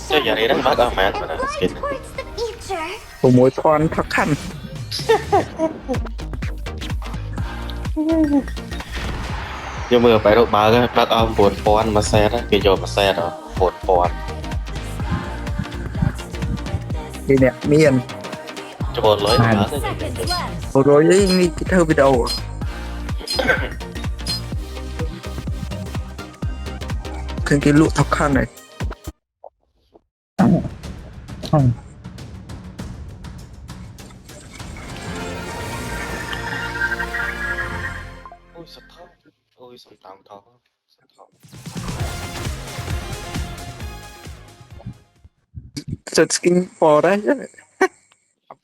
Cái giờ đi đánh bắt ở mẹ mà skin của mỗi con thắc khăn nhưng mà phải độ ba cái bắt ở buồn pon mà xe đó cái giờ mà xe đó buồn pon thì nè miền cho buồn lối đó rồi ấy cái thơ video cái lụa thắc khăn này ôi sập thóc ôi sập tạm thóc giật skin bò đấy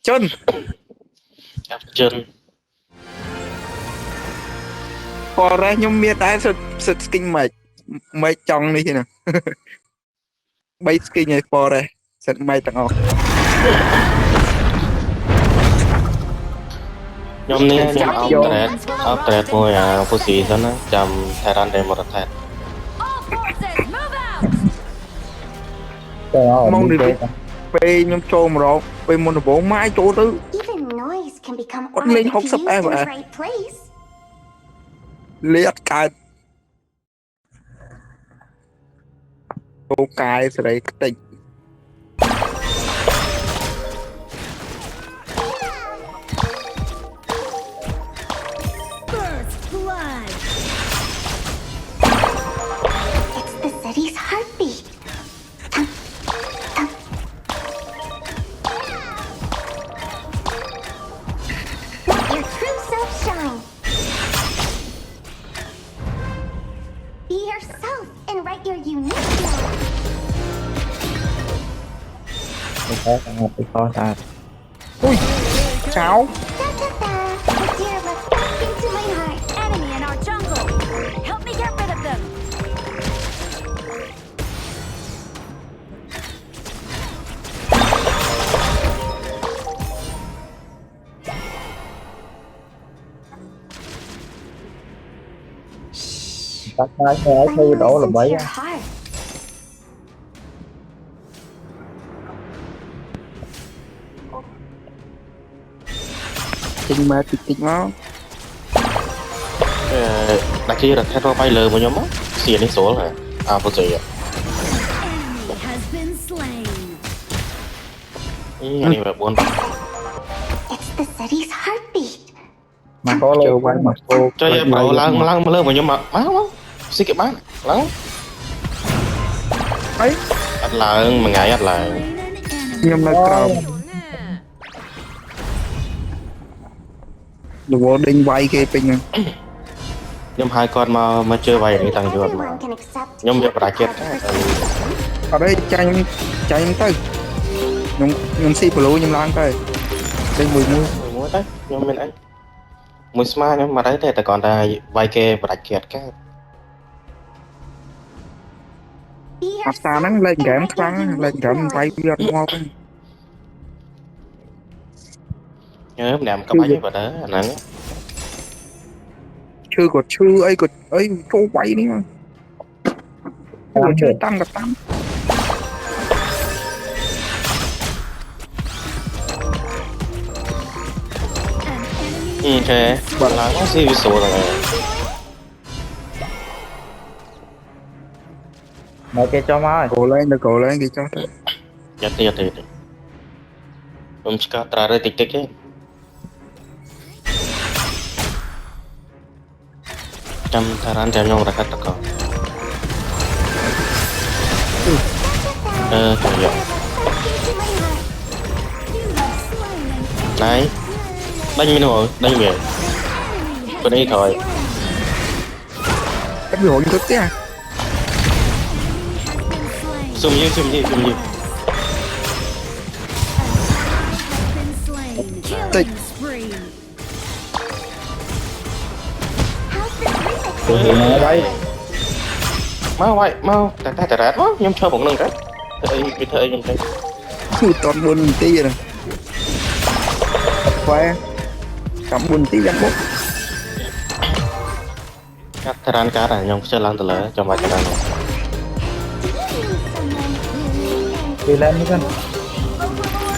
chân áp chân bò đấy nhưng miền đấy giật skin mày mày trong đi nè bay skin này bò đấy giật mày tặng học nhóm này nhóm áo tẹt môi phụ sĩ đó nó chăm thayran để một thẹt mong được về nhóm trâu mà đó về một bộ máy chỗ thứ con lên học sắp em vậy liệt cái tô cái sẽ đấy tỉnh ui cháu Các cái nghe thư đổ là bấy tình mà tình nó đặc kia là thay vào bay lờ một nhóm á xìa đến số là phụ sĩ ạ anh em là buồn mà có lô quay mà cô cho em bảo lăng mà lơ vào nhóm mà máu xí cái bán lăng ấy ắt là mà ngại ắt là nhưng mà cầm được vô đinh vay kia bình nhóm hai con mà chơi vay để thằng chuột mà nhóm việc đã chết ở đây chạy tới nhóm si pro nhóm lang tới đây 10 mua đấy nhóm bên ấy mua smart nhóm mà đấy thì còn là vay kia và đã chết cái ta nắng lên giảm khăn lên giảm vay việc ngon nhớ nằm có mấy vào đó nè chưa ấy trâu quay đi mà chưa tăng gặp tăng ok bạn là nó gì số rồi mấy cái cho má cổ lên thì cho Jati Umska terakhir tik-tiknya jam taran jam yang mereka teko kayak này đánh mình rồi đánh về cái đấy thôi cái biểu như thế à zoom như tịch tụi hiện ở đây mau tại đó nhưng cho một lần cái thời nhưng cái toàn buồn tí rồi khoe cảm buồn tí lắm bố taran cái này nhưng sẽ làm từ lỡ cho vài taran đi lên đi con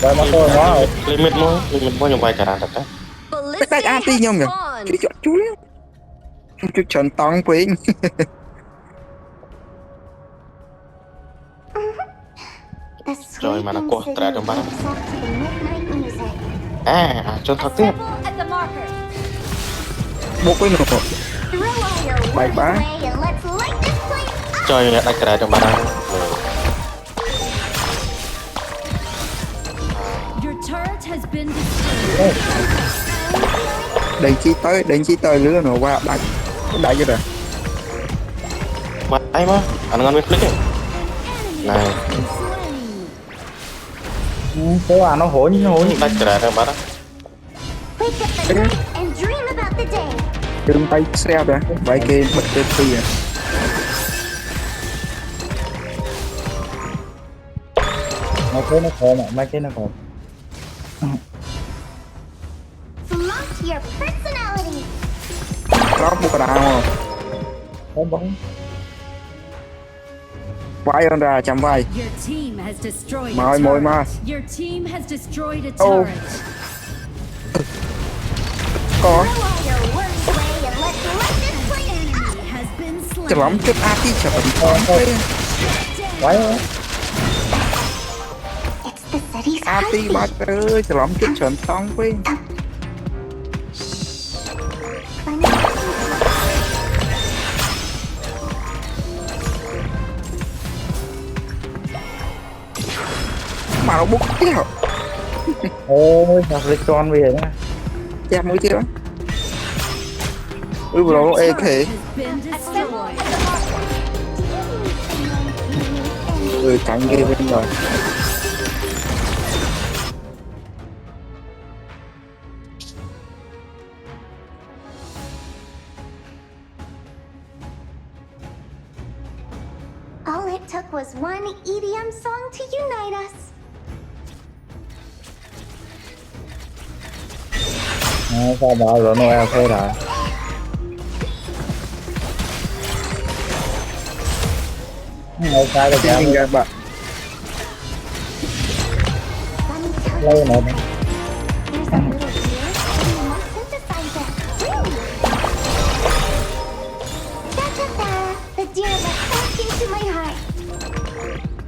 rồi mà tôi quá rồi limit mua nhung bay cả đàn thật đấy តែអាទីខ្ញុំជួយជួយជួយច្រើនតង់ពេក Rồi mà nó quật ra trong bát. cho thật tiếp បុកវិញនោះ Bye bye. chơi đặt cái đàn trong bát Your turret has been destroyed. ដេញជីទៅលឿននោះដាច់យត់ mà ai mà anh ngon biết click này Slain. số à nó hổ như hổ đặt cái đàn trong bát And dream about the day. ជើងទៅស្រាប់ដែរបែកគេបិទគេពី mấy cái nó khổ mà mấy cái nó khổ Flaunt your personality. ក្រោបបុកដាមក có bóng វាយអនរាចាំវាយ Your team has destroyed a Moi, moi, moi. turret. Your team has destroyed a Oh. turret. ក៏ Throw all your worries away and let's light this place up. Enemy has been ច្រឡំ slain. ចិត្តអាទីច្រើនតង់ពេក quái quá It's the city's អាទី heartbeat. បាច់ទៅច្រឡំចិត្តច្រើនតង់ពេក មកបុកទៀត ôi sao lấy con về nữa ចាំមួយទៀតអឺប្រូ Your អេ turret ខេ has been destroyed. អឺចាញ់គេវិញដល់ All it took was one EDM song to unite us. sao bảo rồi Noel thế rồi ngồi sai được ទី cả ងបាក់ Let me tell you, lâu nữa there's a little deer sitting in my synthesizer. Da-da-da, the deer went back into my heart.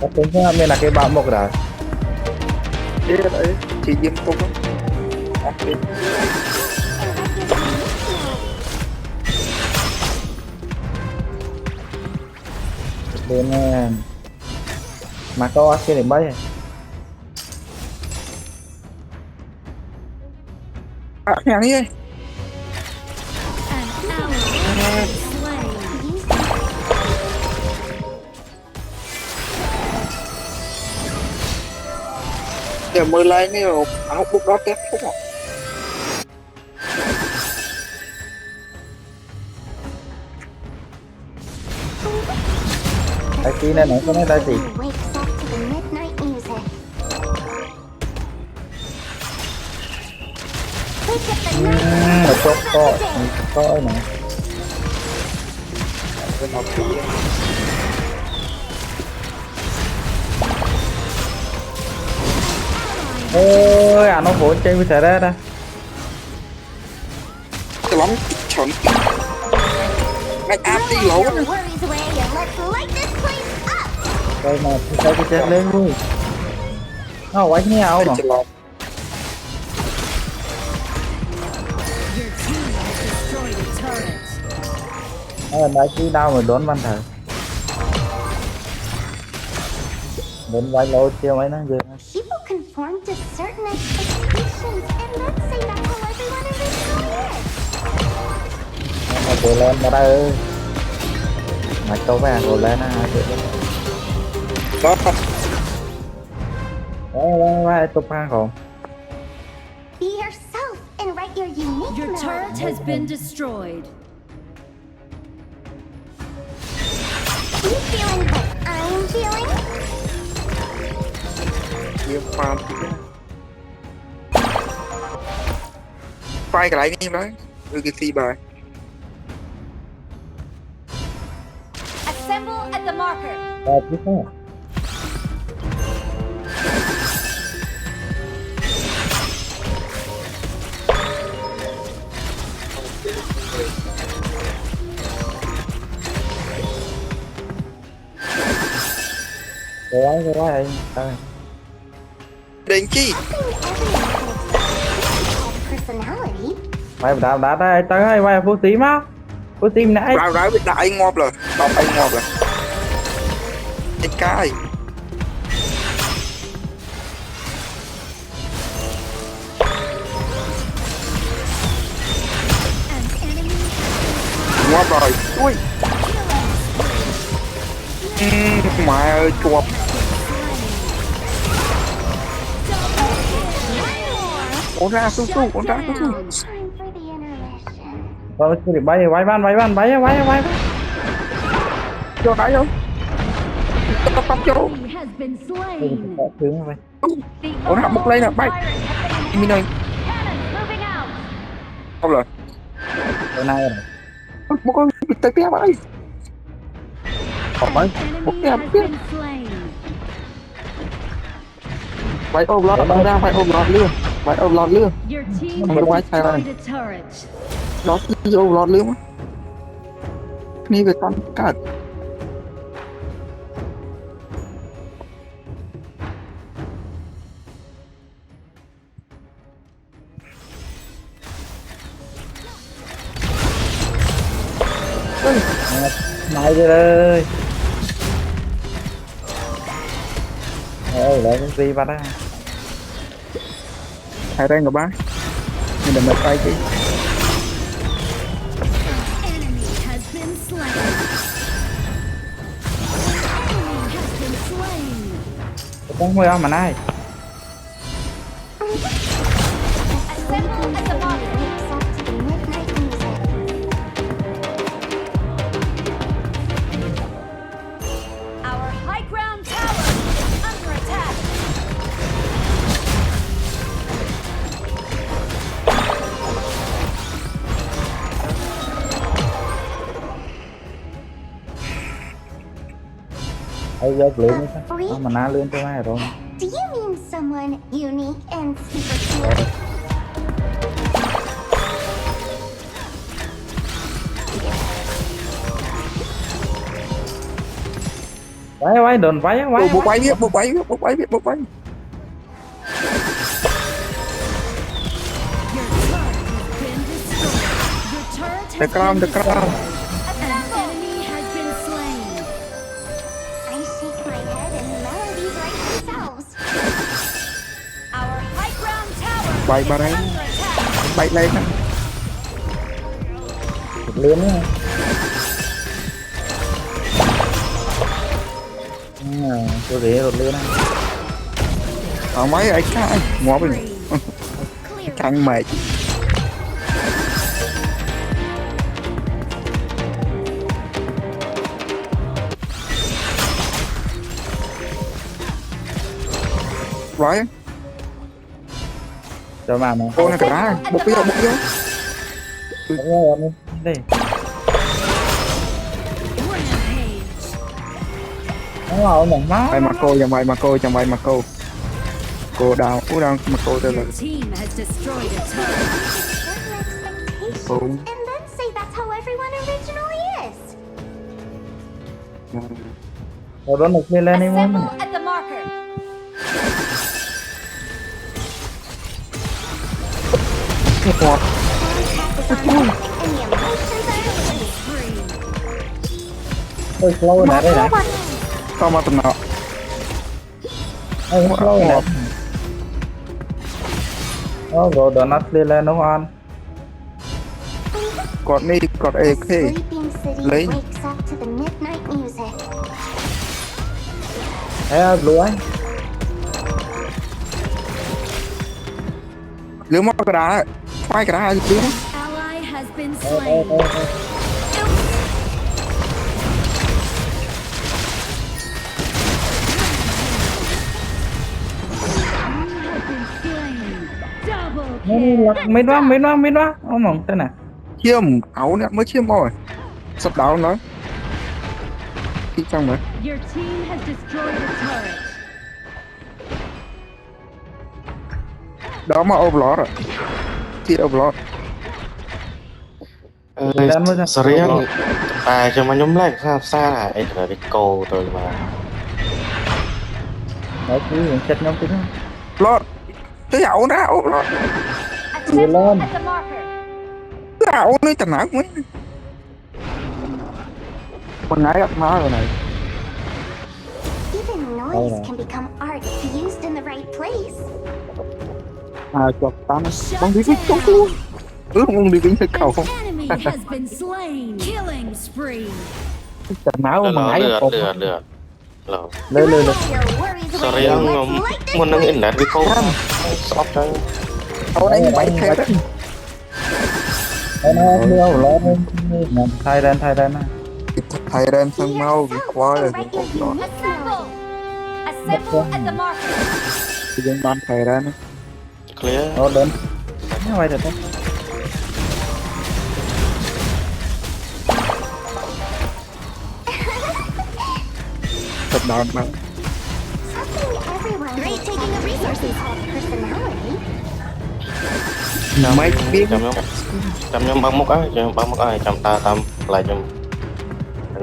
có tính ra bên là cái bạo mộc rồi ទៀតអីជាយាមពុកអត់ទេ bên mà có cái điểm bay អាខាងនេះឯង An ally has been slain. តែមើលឡើងនេះអោបុកដល់ផ្ទះពុក cái kia này nó có nói đây gì Who wakes up to the midnight music. Wake up the night một chút có ấy này ទៅមកពី ôi à nó hổ chơi với thẻ ra đây ច្រឡំច្រើនមិនអាទី Throw លោ all your worries away and let's light this place up. đây mà chơi cái chết lên luôn nó quánh nhau mà ច្រឡំ Your team has destroyed a turret. đây chỉ đau mà đốn văn thờ đốn vai lô chiêu mấy nó dừng People conform to certain expectations, and that's not how everyone in this world is. mà cô lên vào đây mà câu vàng cô lên á chị ដល់ vai tục hàng không Be yourself and write your unique Your melody. turret has been destroyed. You feeling what I'm feeling? ជាប៉ានបាយកន្លែងនេះដែរឬគេស៊ីបាយ Assemble at the marker. Chứ không cái quái ơi. đến chi Personality. Quái đá đây tới ơi quái phú tím á. Phú tím nãy. ráo bị đại ngọp rồi đọc anh ngọp rồi cái cái An enemy ngọp rồi ui mẹ ơi chuột ổn ra su ổn ra su Time for the intermission. Rồi cái bay bay. cho cái không tao tao cho has been Ôi, slain. thương vậy. The ổn ra bốc lên nè bay mình ơi cannons moving out. không rồi Cái này bốc con tới phía bay An bay enemy has been slain. bay ôm lót bay ra bay ôm lót lưa bay ôm lót lưa Your team Không có quái has sai rồi. destroyed a turret. lót ôm lót lưa màนี่ไปตั้งกัด này đi ơi. Lại cái gì vào đây. hai đây ngồi bác nhưng đừng mệt tay chứ Enemy has been slain. Enemy has been slain. Không mua mà này. Assemble at the bottom. Wakes up to the midnight music. Our high ground tower is under attack. Ai giờ lượn mà ná lượn cho mày rồi. Do you mean someone unique and super cool? Váy đồn váy. bộ quay biết bộ quay Your turret has been destroyed. Your turret has the crown been destroyed. An Assemble! enemy has been slain. I shake my head and the melodies write themselves. Our high ground tower bay is ba đấy under attack. bay lên á Lượn á. Tôi để rồi lượn á. ở mấy ai cái ngọt rồi Clear. căng mệt rồi Cho mà cô này cả bốc vô đây. Rampage. Nó ngồi mỏng má. bay mà cô chẳng bay mà cô đào mà cô tôi là Your team has destroyed a turret. Certain expectations, Boom. and then say that's how everyone originally is. Rồi đó một lên đi muốn. Assemble at the marker. ngọt Contact is on deck, and the emotions are released. Spree. Tôi slow nè đây nè. sao mà tụi nó Ôi slow nè. Rồi đó nó lên đúng không? cọt đi cọt ê The thế sleeping city Lấy. wakes up to the midnight music. Ê lúa ấy. lứa mất cái đá khoai cái đá lứa mất Ally has been Ê, slain. Mít quá. Ông mỏng thế nào. chiêm áo nè mới chiêm rồi sắp đáo nó khi trong mà Your team has destroyed a turret. đó mà overlord rồi thì overlord Lên mới ra. សរៀងតែខ្ញុំខ្ញុំឡែកសាណាអីត្រូវទៅកោទៅមក đấy cứ chặt nhóm tính ឡតទៅអូនណាអូនឡត A temple at the marker. ទៅអូននេះតំណាក់មួយមួយថ្ងៃអត់មកហ្នឹង Even noise can become art if used in the right place. ជាប់តាមបងនេះចុះខ្លួនបងនេះវិញទៅខោ An enemy has been slain. Killing spree. តំណាក់មួយថ្ងៃ เลือด អត់ เลือดเลือดเรา លើលើ Your worries away. sorry ងំមុននឹងអ៊ីនធឺណិតវាកោស្អប់ទៅ អូនឯងបាយថែទៅ nó nhiều lớn thay đen á ថៃរ៉ែនសឹងមកវាខ្វល់ហើយបងឡត Assemble. Assemble at the marker. យើងបានថៃរ៉ែន clear nó đến nó quay được đấy ទៅដល់មក Something everyone great taking the resources called personality. ម៉េចវា ចាំខ្ញុំបើកមុខហើយចាំបើកមុខហើយចាំដើរតាមកន្លែងខ្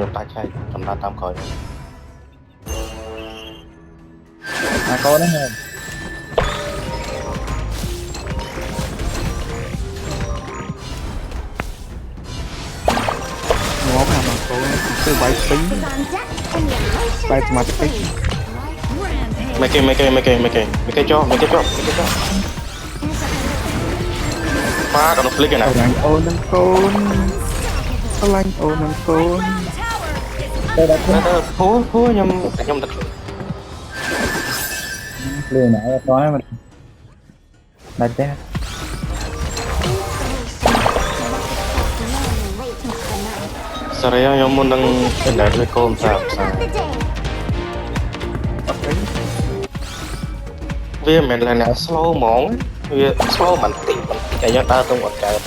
ញុំតាច់ឆៃចាំដើរតាមក្រោយ à có đấy không មកអាមកូនទៅបាយពីង Is on deck and the emotions Bye, are Tomato. displayed. Rampage. mấy cái chó phá còn nó click អ này រញអូននឹងកូនអរញអូននឹងកូន Tower is đây là húខ្ញុំទឹក lừa nãy có đấy mình đặt đấy sorry ខ្ញុំមុននឹងអ៊ីនធឺណិតវាកោសា Dream of the day. វាមិនមែនlàអ្នក slow ហ្មងវា slow បន្តិចតែយើងដើរទៅអត់កើត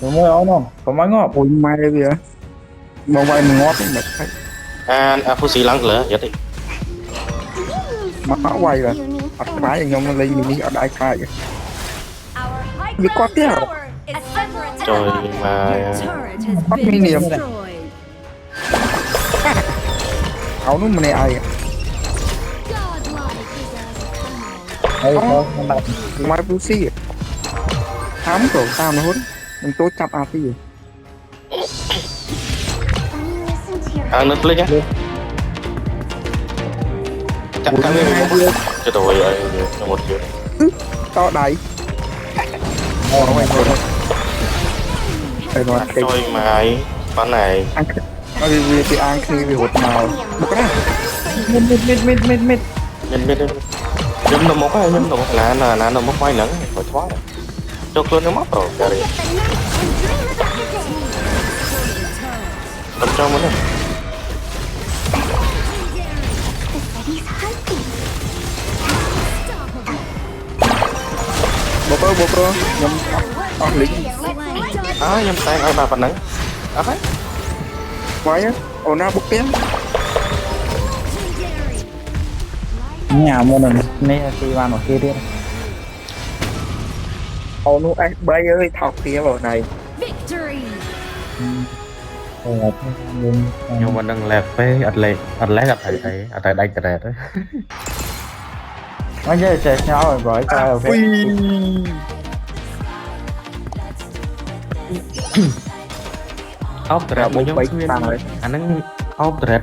đúng rồi ông không có mấy ngọt អូយម៉ែវាមកវាយមួយងាប់នេះមិនខ្លាច អាហ្វូស៊ីឡើងលើយត់ទេ មកវាយហើយអត់ខ្លាចខ្ញុំលេងនេះអត់អាចខ្លាច our high Vì có ground tiếng à? tower is under ចុយ attack. មក Turret has Bắt been medium. destroyed. អោនោះម្នាក់ឯង Godlike. hay có con đặt មកពូស៊ីតាមទៅតាមរហូតនឹងទៅចាប់អាពី Let me listen to your អានៅភ្លេចចាក់កាំវាចុះទៅអីខ្ញុំអត់ជឿ តដៃអូយហូតហើយមកគេ ចុយមកហើយបានហើយ អង្គវាពីអង្គគ្នាវារត់មកបុកណា mít mít mít mít mít mít មានខ្ញុំនៅមុខហើយខ្ញុំនៅមុខណានៅមុខវាយហ្នឹងគាត់ឆ្វល់ចូលខ្លួនទៅមកប្រូការី get the night and dream about the day. ខ្ញុំចង់មកនេះ The city's heartbeat. បុកខ្ញុំអស់លីង Let's light ខ្ញុំតែងឲ្យបានប៉ុណ្ណឹងអស់ហើយ វាយអូនណាបុកទៀត nhà mua lần này thì bàn ở kia đi អូនោះអេស3អើយថោកគ្នាបងណៃ Victory. rồi là nhưng ខ្ញុំមិនដឹង left ទេអត់លេខអត់អត់thấyអត់តែដាច់ត្រេតទេ nó chơi chơi nhau rồi gọi coi ok អុយ អោបត្រេតមកខ្ញុំ 3 គ្មាន តាំងហើយ អាហ្នឹងអោបត្រេត